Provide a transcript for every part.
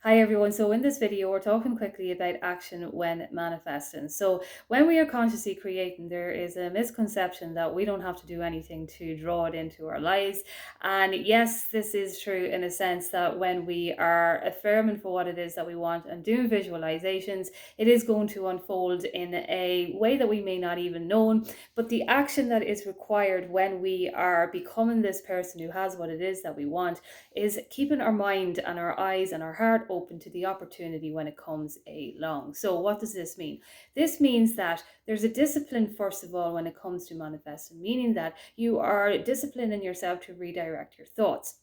Hi everyone. So in this video, we're talking quickly about action when manifesting. So when we are consciously creating, there is a misconception that we don't have to do anything to draw it into our lives. And yes, this is true in a sense that when we are affirming for what it is that we want and doing visualizations, it is going to unfold in a way that we may not even know. But the action that is required when we are becoming this person who has what it is that we want is keeping our mind and our eyes and our heart open to the opportunity when it comes along. So what does this mean? This means that there's a discipline, first of all, when it comes to manifesting, meaning that you are disciplining yourself to redirect your thoughts.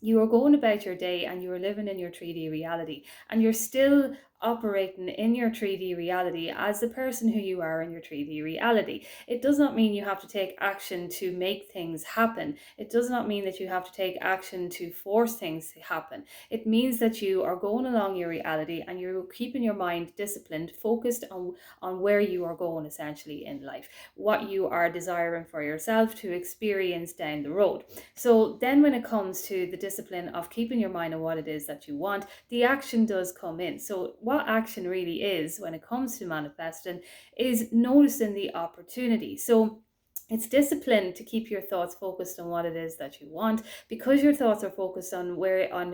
You are going about your day and you are living in your 3D reality, and you're still operating in your 3D reality as the person who you are in your 3D reality. It does not mean you have to take action to make things happen. It does not mean that you have to take action to force things to happen. It means that you are going along your reality and you're keeping your mind disciplined, focused on where you are going essentially in life, what you are desiring for yourself to experience down the road. So then when it comes to the discipline of keeping your mind on what it is that you want, the action does come in. So what action really is when it comes to manifesting is noticing the opportunity. So it's discipline to keep your thoughts focused on what it is that you want, because your thoughts are focused on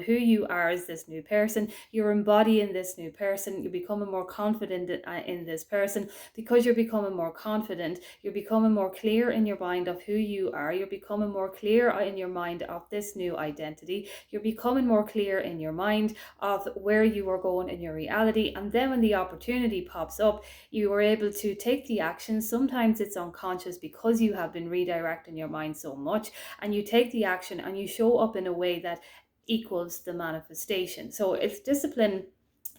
who you are as this new person. You're embodying this new person. You're becoming more confident in this person. Because you're becoming more confident, you're becoming more clear in your mind of who you are. You're becoming more clear in your mind of this new identity. You're becoming more clear in your mind of where you are going in your reality. And then when the opportunity pops up, you are able to take the action. Sometimes it's unconscious because you have been redirecting your mind so much, and you take the action and you show up in a way that equals the manifestation. So it's discipline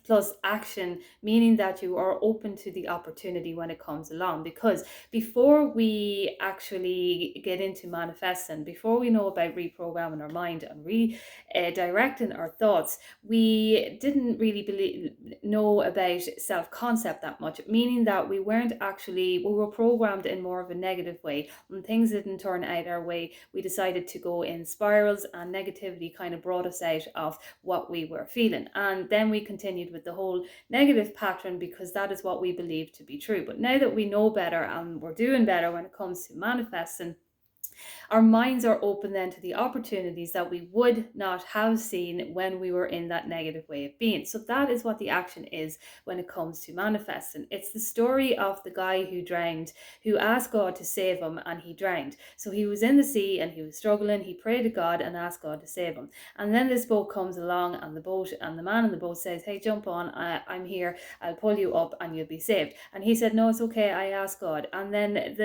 plus action, meaning that you are open to the opportunity when it comes along. Because before we actually get into manifesting, before we know about reprogramming our mind and redirecting our thoughts, we didn't really know about self-concept that much, meaning that we were programmed in more of a negative way. When things didn't turn out our way, we decided to go in spirals, and negativity kind of brought us out of what we were feeling. And then we continued with the whole negative pattern because that is what we believe to be true. But now that we know better and we're doing better when it comes to manifesting, our minds are open then to the opportunities that we would not have seen when we were in that negative way of being. So that is what the action is when it comes to manifesting. It's the story of the guy who drowned, who asked God to save him, and he drowned. So he was in the sea and he was struggling. He prayed to God and asked God to save him. And then this boat comes along, and the man in the boat says, "Hey, jump on, I'm here, I'll pull you up and you'll be saved." And he said, "No, it's okay, I asked God." And then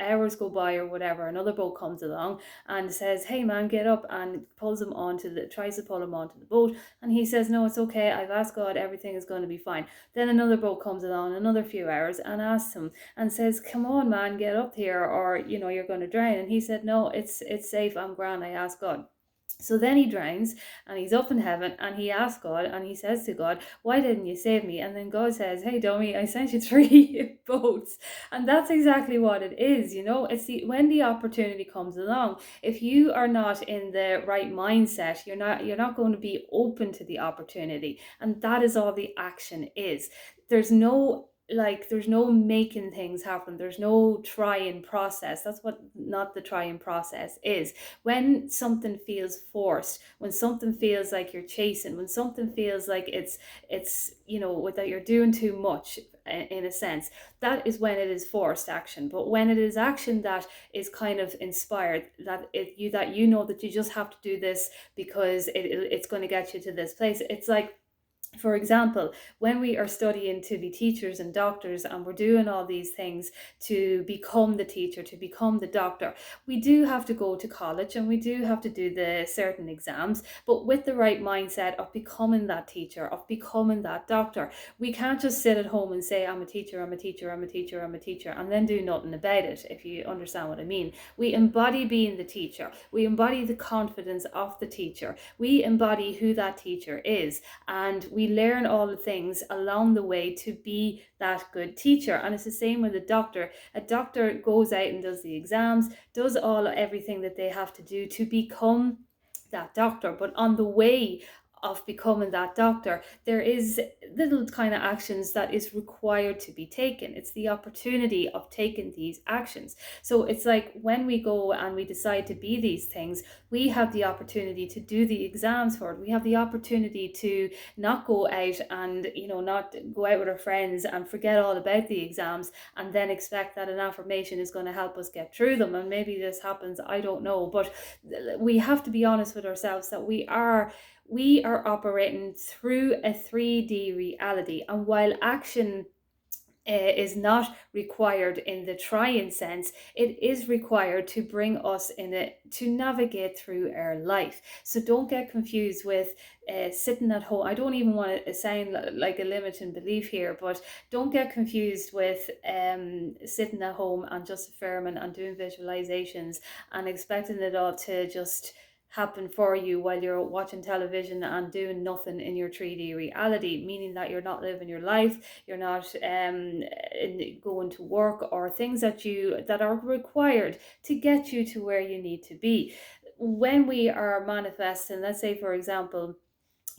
hours go by or whatever, another boat comes along and says, "Hey man, get up," and tries to pull him onto the boat. And he says, "No, it's okay, I've asked God, everything is going to be fine." Then another boat comes along another few hours and asks him and says, "Come on man, get up here, or you're going to drown." And he said, "No, it's safe, I'm grand, I asked God." So then he drowns and he's up in heaven, and he asks God and he says to God, "Why didn't you save me?" And then God says, "Hey dummy, I sent you 3 boats." And that's exactly what it is. It's when the opportunity comes along, if you are not in the right mindset, you're not going to be open to the opportunity. And that is all the action is. There's no making things happen. There's no trying process. That's what not the trying process is. When something feels forced, when something feels like you're chasing, when something feels like it's that you're doing too much, in a sense, that is when it is forced action. But when it is action that is kind of inspired, that you just have to do this because it's going to get you to this place. It's like, for example, when we are studying to be teachers and doctors, and we're doing all these things to become the teacher, to become the doctor, we do have to go to college and we do have to do the certain exams, but with the right mindset of becoming that teacher, of becoming that doctor. We can't just sit at home and say, "I'm a teacher, I'm a teacher, I'm a teacher, I'm a teacher," and then do nothing about it, if you understand what I mean. We embody being the teacher. We embody the confidence of the teacher. We embody who that teacher is, and we learn all the things along the way to be that good teacher. And it's the same with a doctor. A doctor goes out and does the exams, does everything that they have to do to become that doctor. But on the way of becoming that doctor, there is little kind of actions that is required to be taken. It's the opportunity of taking these actions. So it's like when we go and we decide to be these things, we have the opportunity to do the exams for it. We have the opportunity to not go out and, not go out with our friends and forget all about the exams and then expect that an affirmation is going to help us get through them. And maybe this happens, I don't know, but we have to be honest with ourselves that we are operating through a 3D reality. And while action is not required in the trying sense, it is required to bring us to navigate through our life. So don't get confused with sitting at home. I don't even want to sound like a limiting belief here, but don't get confused with sitting at home and just affirming and doing visualizations and expecting it all to just happen for you while you're watching television and doing nothing in your 3D reality, meaning that you're not living your life, you're not going to work, or things that are required to get you to where you need to be. When we are manifesting, let's say for example,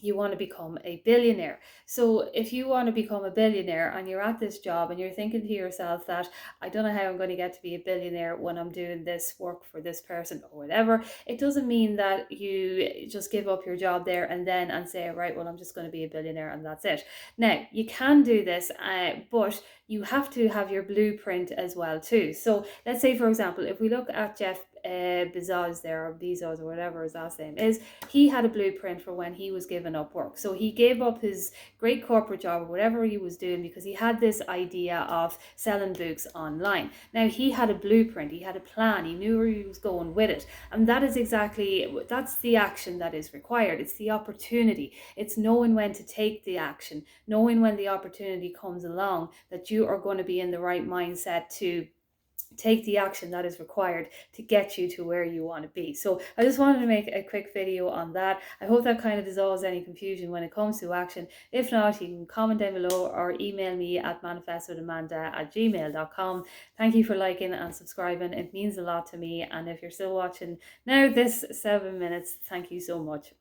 you want to become a billionaire. So if you want to become a billionaire and you're at this job and you're thinking to yourself that I don't know how I'm going to get to be a billionaire when I'm doing this work for this person or whatever, it doesn't mean that you just give up your job there and say, right, well, I'm just going to be a billionaire and that's it. Now, you can do this, but you have to have your blueprint as well too. So let's say, for example, if we look at Jeff Bezos there, or Bezos, or whatever his last name is, he had a blueprint for when he was giving up work. So he gave up his great corporate job or whatever he was doing because he had this idea of selling books online. Now he had a blueprint, he had a plan, he knew where he was going with it, and that's the action that is required. It's the opportunity. It's knowing when to take the action, knowing when the opportunity comes along that you are going to be in the right mindset to take the action that is required to get you to where you want to be. So I just wanted to make a quick video on that. I hope that kind of dissolves any confusion when it comes to action. If not, you can comment down below or email me at manifestwithamanda@gmail.com. Thank you for liking and subscribing. It means a lot to me. And if you're still watching now this 7 minutes, thank you so much.